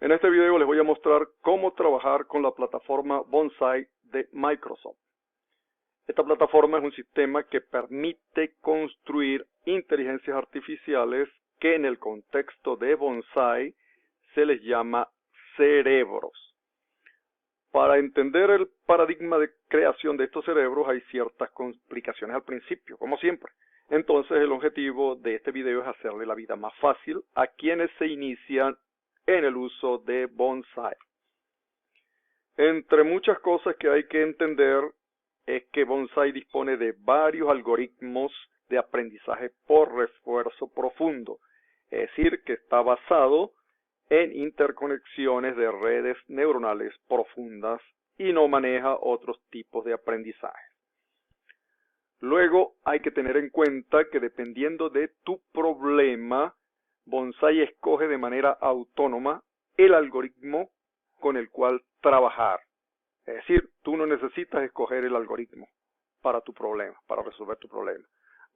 En este video les voy a mostrar cómo trabajar con la plataforma Bonsai de Microsoft. Esta plataforma es un sistema que permite construir inteligencias artificiales que en el contexto de Bonsai se les llama cerebros. Para entender el paradigma de creación de estos cerebros hay ciertas complicaciones al principio, como siempre. Entonces el objetivo de este video es hacerle la vida más fácil a quienes se inician en el uso de Bonsai. Entre muchas cosas que hay que entender es que Bonsai dispone de varios algoritmos de aprendizaje por refuerzo profundo, es decir, que está basado en interconexiones de redes neuronales profundas y no maneja otros tipos de aprendizaje. Luego hay que tener en cuenta que dependiendo de tu problema, Bonsai escoge de manera autónoma el algoritmo con el cual trabajar. Es decir, tú no necesitas escoger el algoritmo para tu problema, para resolver tu problema.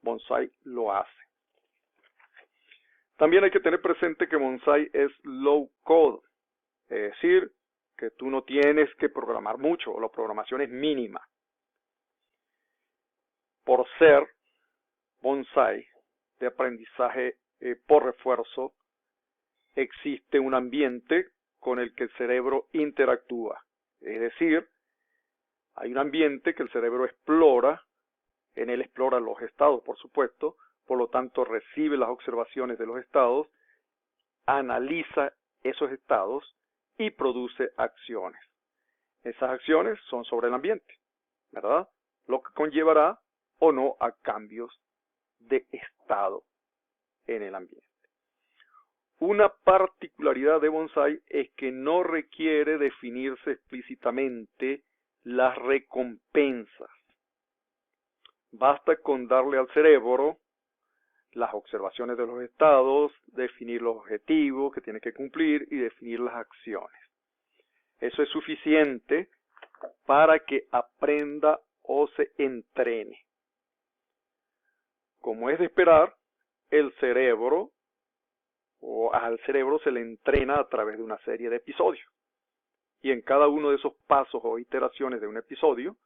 Bonsai lo hace. También hay que tener presente que Bonsai es low code, es decir, que tú no tienes que programar mucho, la programación es mínima. Por ser Bonsai de aprendizaje por refuerzo, existe un ambiente con el que el cerebro interactúa. Es decir, hay un ambiente que el cerebro explora, en él explora los estados, por supuesto, por lo tanto recibe las observaciones de los estados, analiza esos estados y produce acciones. Esas acciones son sobre el ambiente, ¿verdad? Lo que conllevará o no a cambios de estado en el ambiente. Una particularidad de Bonsai es que no requiere definirse explícitamente las recompensas. Basta con darle al cerebro las observaciones de los estados, definir los objetivos que tiene que cumplir y definir las acciones. Eso es suficiente para que aprenda o se entrene. Como es de esperar, al cerebro se le entrena a través de una serie de episodios. Y en cada uno de esos pasos o iteraciones de un episodio,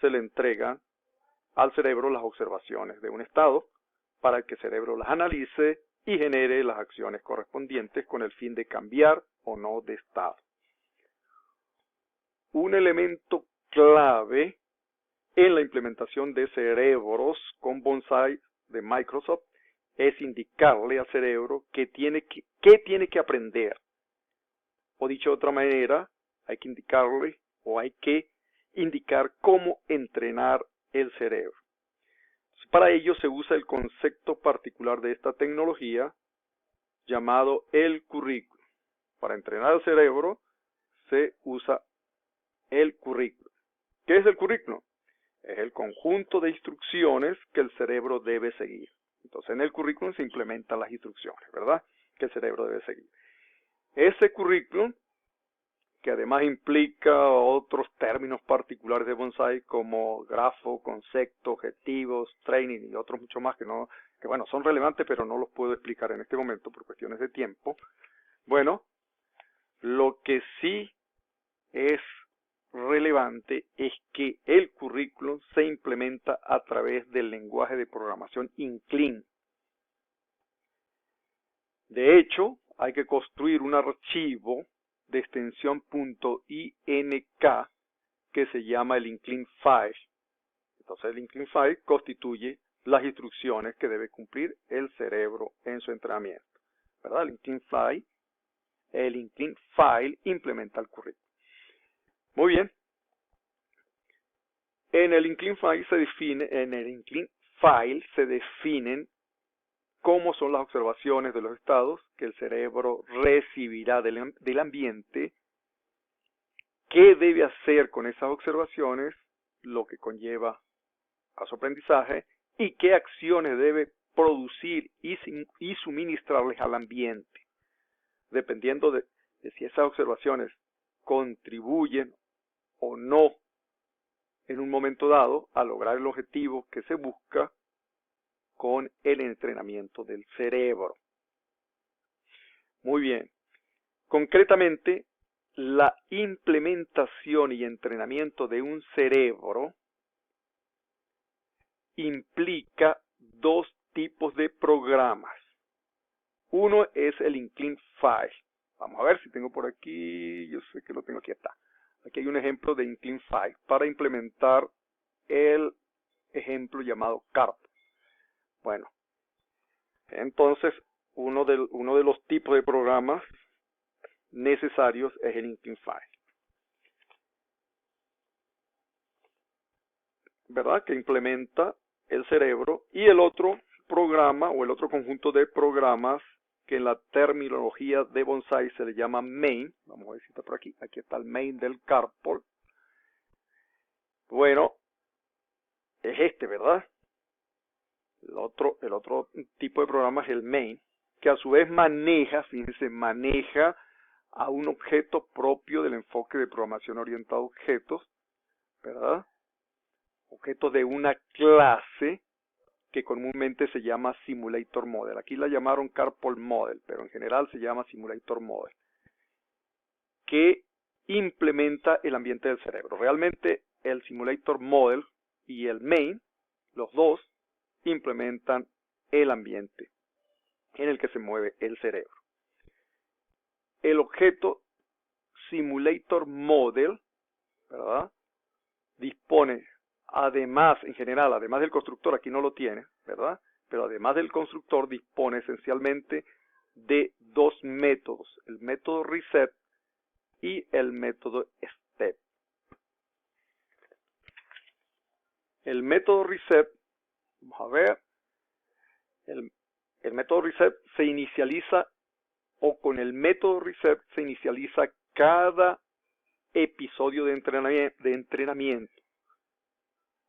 se le entregan al cerebro las observaciones de un estado para que el cerebro las analice y genere las acciones correspondientes con el fin de cambiar o no de estado. Un elemento clave en la implementación de cerebros con Bonsai de Microsoft es indicarle al cerebro qué tiene que aprender. O dicho de otra manera, hay que indicar cómo entrenar el cerebro. Para ello se usa el concepto particular de esta tecnología llamado el currículum. Para entrenar el cerebro se usa el currículum. ¿Qué es el currículum? Es el conjunto de instrucciones que el cerebro debe seguir. Entonces en el currículum se implementan las instrucciones, ¿verdad? Que el cerebro debe seguir. Ese currículum, que además implica otros términos particulares de Bonsai como grafo, concepto, objetivos, training y otros mucho más que bueno, son relevantes pero no los puedo explicar en este momento por cuestiones de tiempo. Bueno, lo que sí es relevante es que el currículum se implementa a través del lenguaje de programación Inclin. De hecho, hay que construir un archivo de extensión .ink que se llama el Inclin File. Entonces el Inclin File constituye las instrucciones que debe cumplir el cerebro en su entrenamiento, ¿verdad? El Inclin File implementa el currículum. Muy bien. En el Inclin File se definen cómo son las observaciones de los estados que el cerebro recibirá del ambiente, qué debe hacer con esas observaciones, lo que conlleva a su aprendizaje, y qué acciones debe producir y suministrarles al ambiente, dependiendo de si esas observaciones contribuyen o no en un momento dado a lograr el objetivo que se busca con el entrenamiento del cerebro. Muy bien. Concretamente, la implementación y entrenamiento de un cerebro implica dos tipos de programas. Uno es el Incline 5. Vamos a ver si tengo por aquí, yo sé que lo tengo, aquí está. Aquí hay un ejemplo de Incline 5 para implementar el ejemplo llamado CARP. Bueno, entonces uno de los tipos de programas necesarios es el Incline 5. ¿Verdad? Que implementa el cerebro, y el otro programa o el otro conjunto de programas que en la terminología de Bonsai se le llama main. Vamos a ver si está por aquí. Aquí está el main del Carpal. Bueno, es este, ¿verdad? El otro tipo de programa es el main, que a su vez maneja, fíjense, maneja a un objeto propio del enfoque de programación orientada a objetos, ¿verdad? Objetos de una clase que comúnmente se llama Simulator Model. Aquí la llamaron Carpal Model, pero en general se llama Simulator Model, que implementa el ambiente del cerebro. Realmente el Simulator Model y el Main, los dos, implementan el ambiente en el que se mueve el cerebro. El objeto Simulator Model, ¿verdad?, dispone, además, en general, además del constructor, aquí no lo tiene, ¿verdad?, pero además del constructor dispone esencialmente de dos métodos, el método Reset y el método Step. El método Reset, vamos a ver, el método Reset se inicializa, o con el método Reset se inicializa cada episodio de entrenamiento,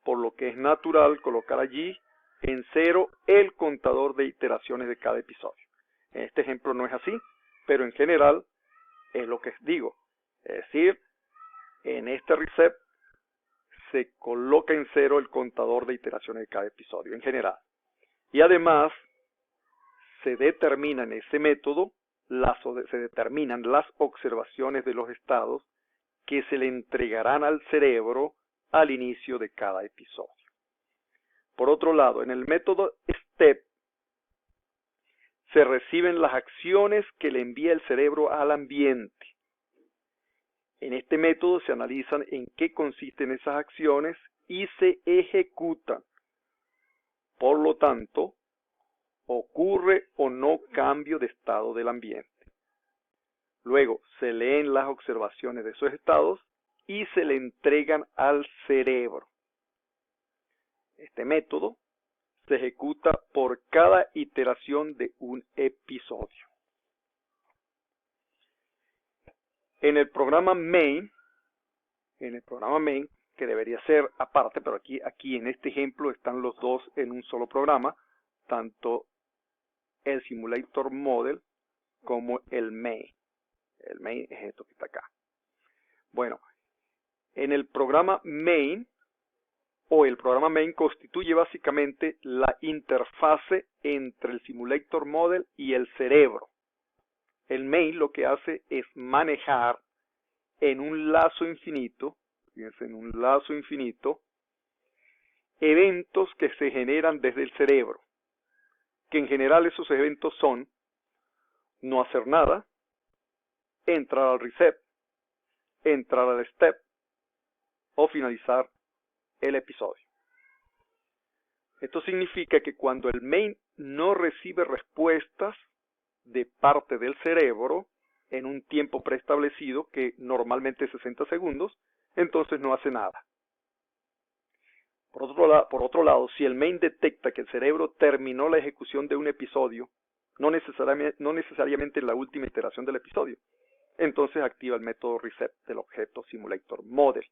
por lo que es natural colocar allí en 0 el contador de iteraciones de cada episodio. En este ejemplo no es así, pero en general es lo que digo. Es decir, en este reset se coloca en 0 el contador de iteraciones de cada episodio en general. Y además se determina en ese método, se determinan las observaciones de los estados que se le entregarán al cerebro al inicio de cada episodio. Por otro lado, en el método STEP se reciben las acciones que le envía el cerebro al ambiente. En este método se analizan en qué consisten esas acciones y se ejecutan. Por lo tanto, ocurre o no cambio de estado del ambiente. Luego se leen las observaciones de esos estados y se le entregan al cerebro. Este método se ejecuta por cada iteración de un episodio. En el programa main, que debería ser aparte, pero aquí en este ejemplo están los dos en un solo programa, tanto el Simulator Model como el main. El main es esto que está acá. Bueno, en el programa main, el programa main constituye básicamente la interfase entre el Simulator Model y el cerebro. El main lo que hace es manejar en un lazo infinito, fíjense, en un lazo infinito, eventos que se generan desde el cerebro, que en general esos eventos son no hacer nada, entrar al reset, entrar al step o finalizar el episodio. Esto significa que cuando el main no recibe respuestas de parte del cerebro en un tiempo preestablecido, que normalmente es 60 segundos, entonces no hace nada. Por otro lado, si el main detecta que el cerebro terminó la ejecución de un episodio, no necesariamente en la última iteración del episodio, entonces activa el método Reset del objeto Simulator Model.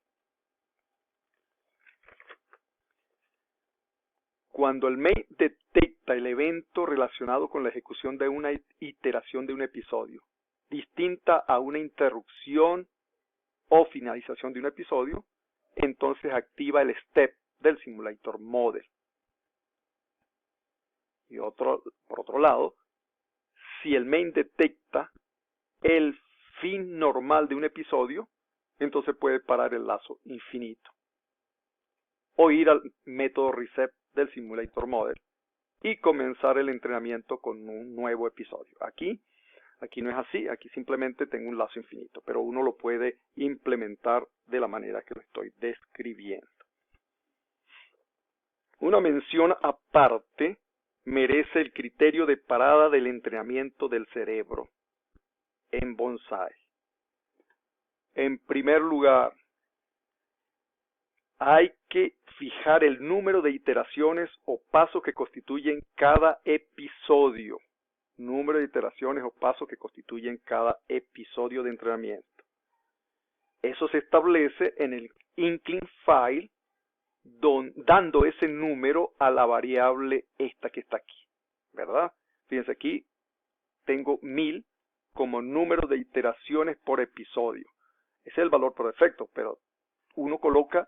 Cuando el main detecta el evento relacionado con la ejecución de una iteración de un episodio, distinta a una interrupción o finalización de un episodio, entonces activa el step del Simulator Model. Y por otro lado, si el main detecta el fin normal de un episodio, entonces puede parar el lazo infinito. O ir al método reset del Simulator Model y comenzar el entrenamiento con un nuevo episodio. Aquí no es así, aquí simplemente tengo un lazo infinito, pero uno lo puede implementar de la manera que lo estoy describiendo. Una mención aparte merece el criterio de parada del entrenamiento del cerebro en Bonsai. En primer lugar, hay que fijar el número de iteraciones o pasos que constituyen cada episodio. Número de iteraciones o pasos que constituyen cada episodio de entrenamiento. Eso se establece en el incline file, dando ese número a la variable esta que está aquí, ¿verdad? Fíjense, aquí tengo 1000 como número de iteraciones por episodio. Ese es el valor por defecto, pero uno coloca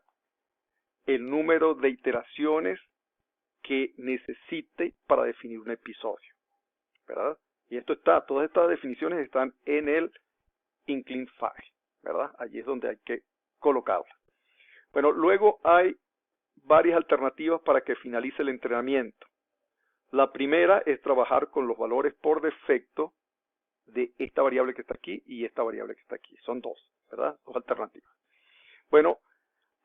el número de iteraciones que necesite para definir un episodio, ¿verdad? Y todas estas definiciones están en el incline file, ¿verdad? Allí es donde hay que colocarlas. Bueno, luego hay varias alternativas para que finalice el entrenamiento. La primera es trabajar con los valores por defecto de esta variable que está aquí y esta variable que está aquí. Son dos, ¿verdad? Dos alternativas. Bueno,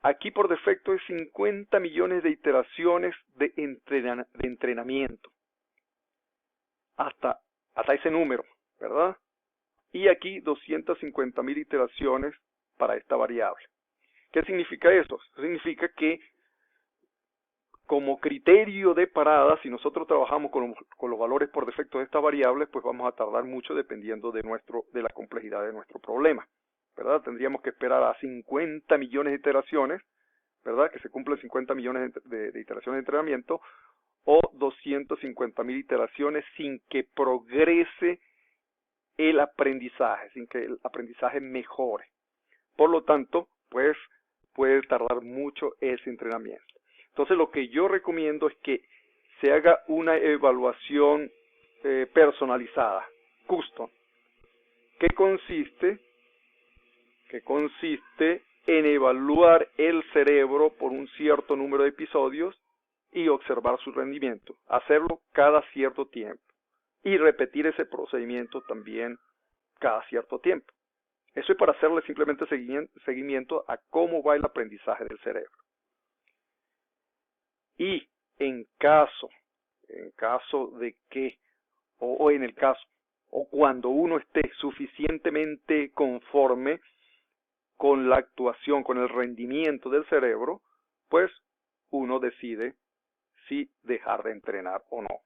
aquí por defecto es 50 millones de iteraciones de entrenamiento. Hasta ese número, ¿verdad? Y aquí 250.000 iteraciones para esta variable. ¿Qué significa eso? Significa que como criterio de parada, si nosotros trabajamos con los valores por defecto de estas variables, pues vamos a tardar mucho dependiendo de la complejidad de nuestro problema, ¿verdad? Tendríamos que esperar a 50 millones de iteraciones, ¿verdad? Que se cumplen 50 millones de iteraciones de entrenamiento, o 250.000 iteraciones sin que progrese el aprendizaje, sin que el aprendizaje mejore. Por lo tanto, pues puede tardar mucho ese entrenamiento. Entonces, lo que yo recomiendo es que se haga una evaluación personalizada, custom, que consiste en evaluar el cerebro por un cierto número de episodios y observar su rendimiento. Hacerlo cada cierto tiempo y repetir ese procedimiento también cada cierto tiempo. Eso es para hacerle simplemente seguimiento a cómo va el aprendizaje del cerebro. Y en caso de que, o cuando uno esté suficientemente conforme con la actuación, con el rendimiento del cerebro, pues uno decide si dejar de entrenar o no.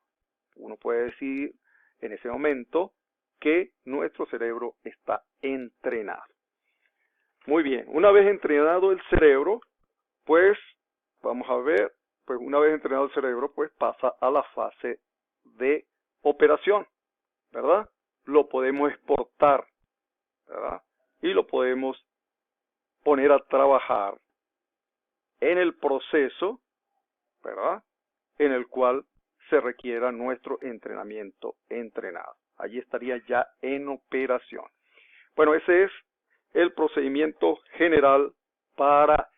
Uno puede decidir en ese momento que nuestro cerebro está entrenado. Muy bien, una vez entrenado el cerebro, pues vamos a ver, pues una vez entrenado el cerebro, pues pasa a la fase de operación, ¿verdad? Lo podemos exportar, ¿verdad? Y lo podemos poner a trabajar en el proceso, ¿verdad? En el cual se requiera nuestro entrenamiento entrenado. Allí estaría ya en operación. Bueno, ese es el procedimiento general para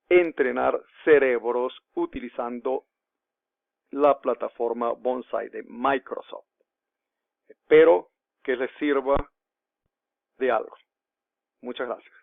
entrenar cerebros utilizando la plataforma Bonsai de Microsoft. Espero que les sirva de algo. Muchas gracias.